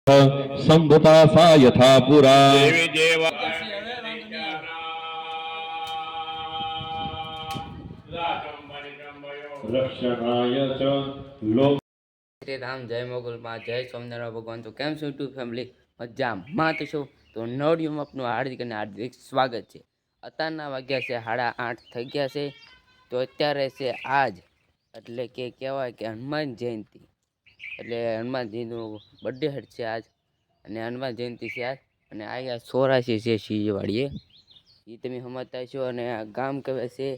संभुता सा यथा पुरा देवी देव रक्षणाय च लोक શ્રી રામ જય મોગલમાં જય સોમનારાયણ ભગવાન. તો કેમ છો યુટ્યુબ ફેમિલી? મજામાં તો છો? તો નવડિયુંમાં આપનું હાર્દિક અને હાર્દિક સ્વાગત છે. અત્યારના વાગ્યા છે 8:30 થઈ ગયા છે. તો અત્યારે છે આજ એટલે કે કહેવાય કે હનુમાન જયંતિ, એટલે હનુમાન જયંતિનો બર્થડે હેડ છે આજ, અને હનુમાન જયંતિ છે આજ. અને અહીંયા 84 છે સિંહવાડીએ, એ તમે સમજતા છો. અને આ ગામ કહેવાય છે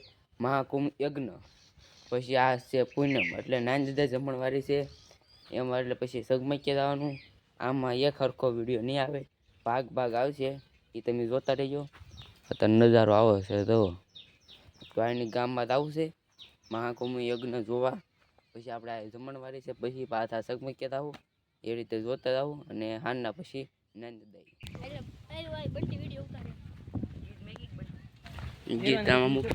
મહાકુંભ યજ્ઞ. પછી આ છે પૂનમ એટલે નાની જમણવારી છે એમાં, એટલે પછી સગમૈયા જવાનું. આમાં એક સરખો વિડીયો નહીં આવે, ભાગ આવશે, એ તમે જોતા રહેજો. અત્યારે નજારો આવો છે તો ગાયની ગામમાં જ આવશે મહાકુંભ યજ્ઞ જોવા. પછી આપણે આ જમણવારી છે, પછી પાછા સગમૈયા આવું, એ રીતે જોતા આવું. અને હાનના પછી ગીતામાં મૂક.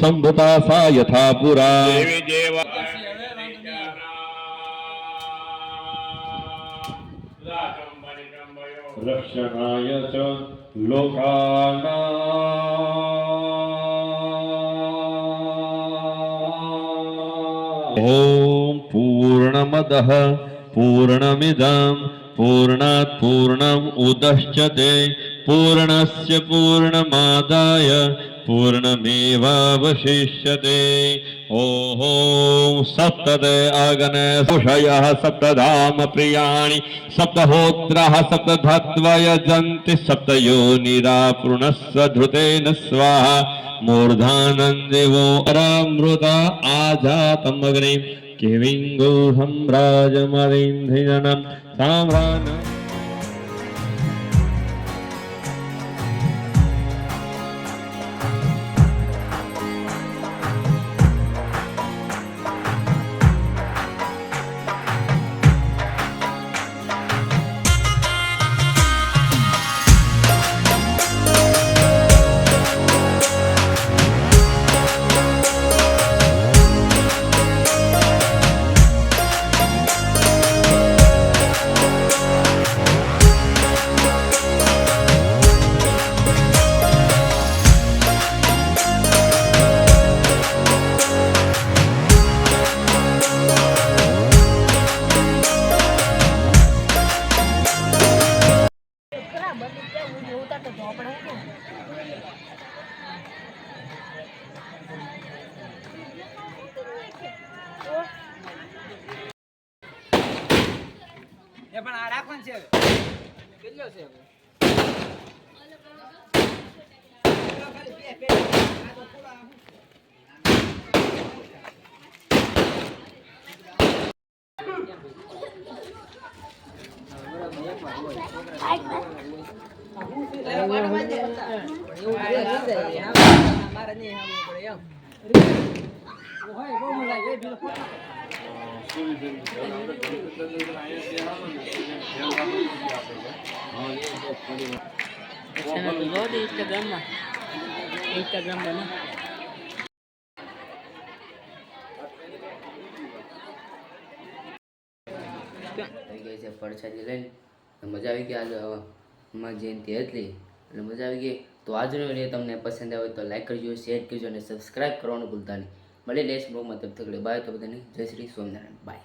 संभुता सा यथा पुरा देवी देव रक्षणाय च लोकानां ॐ पूर्णमदः पूर्णमिदं पूर्णात् पूर्णम् उदच्यते पूर्णस्य पूर्णमादाय पूर्णमेवावशिष्यते। ॐ सप्तदे आगने सुषयः सप्तधाम प्रियाणि सप्तहोत्राः सप्तधत्वयजन्ति सप्तयोनिरापूर्णस्व धृतेन स्वाहा मूर्धानन्देवो अरामृता आजातमग्निं किविङ्गो सम्राजमरिन्धिजनं साम्राज्ञ પણ આ રાખવાનું છે કેટલો છે મારે નહીં હોય બહુ મજા આવી ઇન્સ્ટાગ્રામમાં પડછાદી લઈને મજા આવી ગઈ. આજે હનુમાન જયંતિ હતી એટલે મજા આવી ગઈ. તો આજનો વિડીયો તમને પસંદ આવે તો લાઈક કરજો, શેર કરજો અને સબસ્ક્રાઈબ કરવાનું ભૂલતા નહીં. મળી લેશ બ્લોગમાં તબ તક બાય. તો બધાને જય શ્રી સ્વામિનારાયણ. બાય.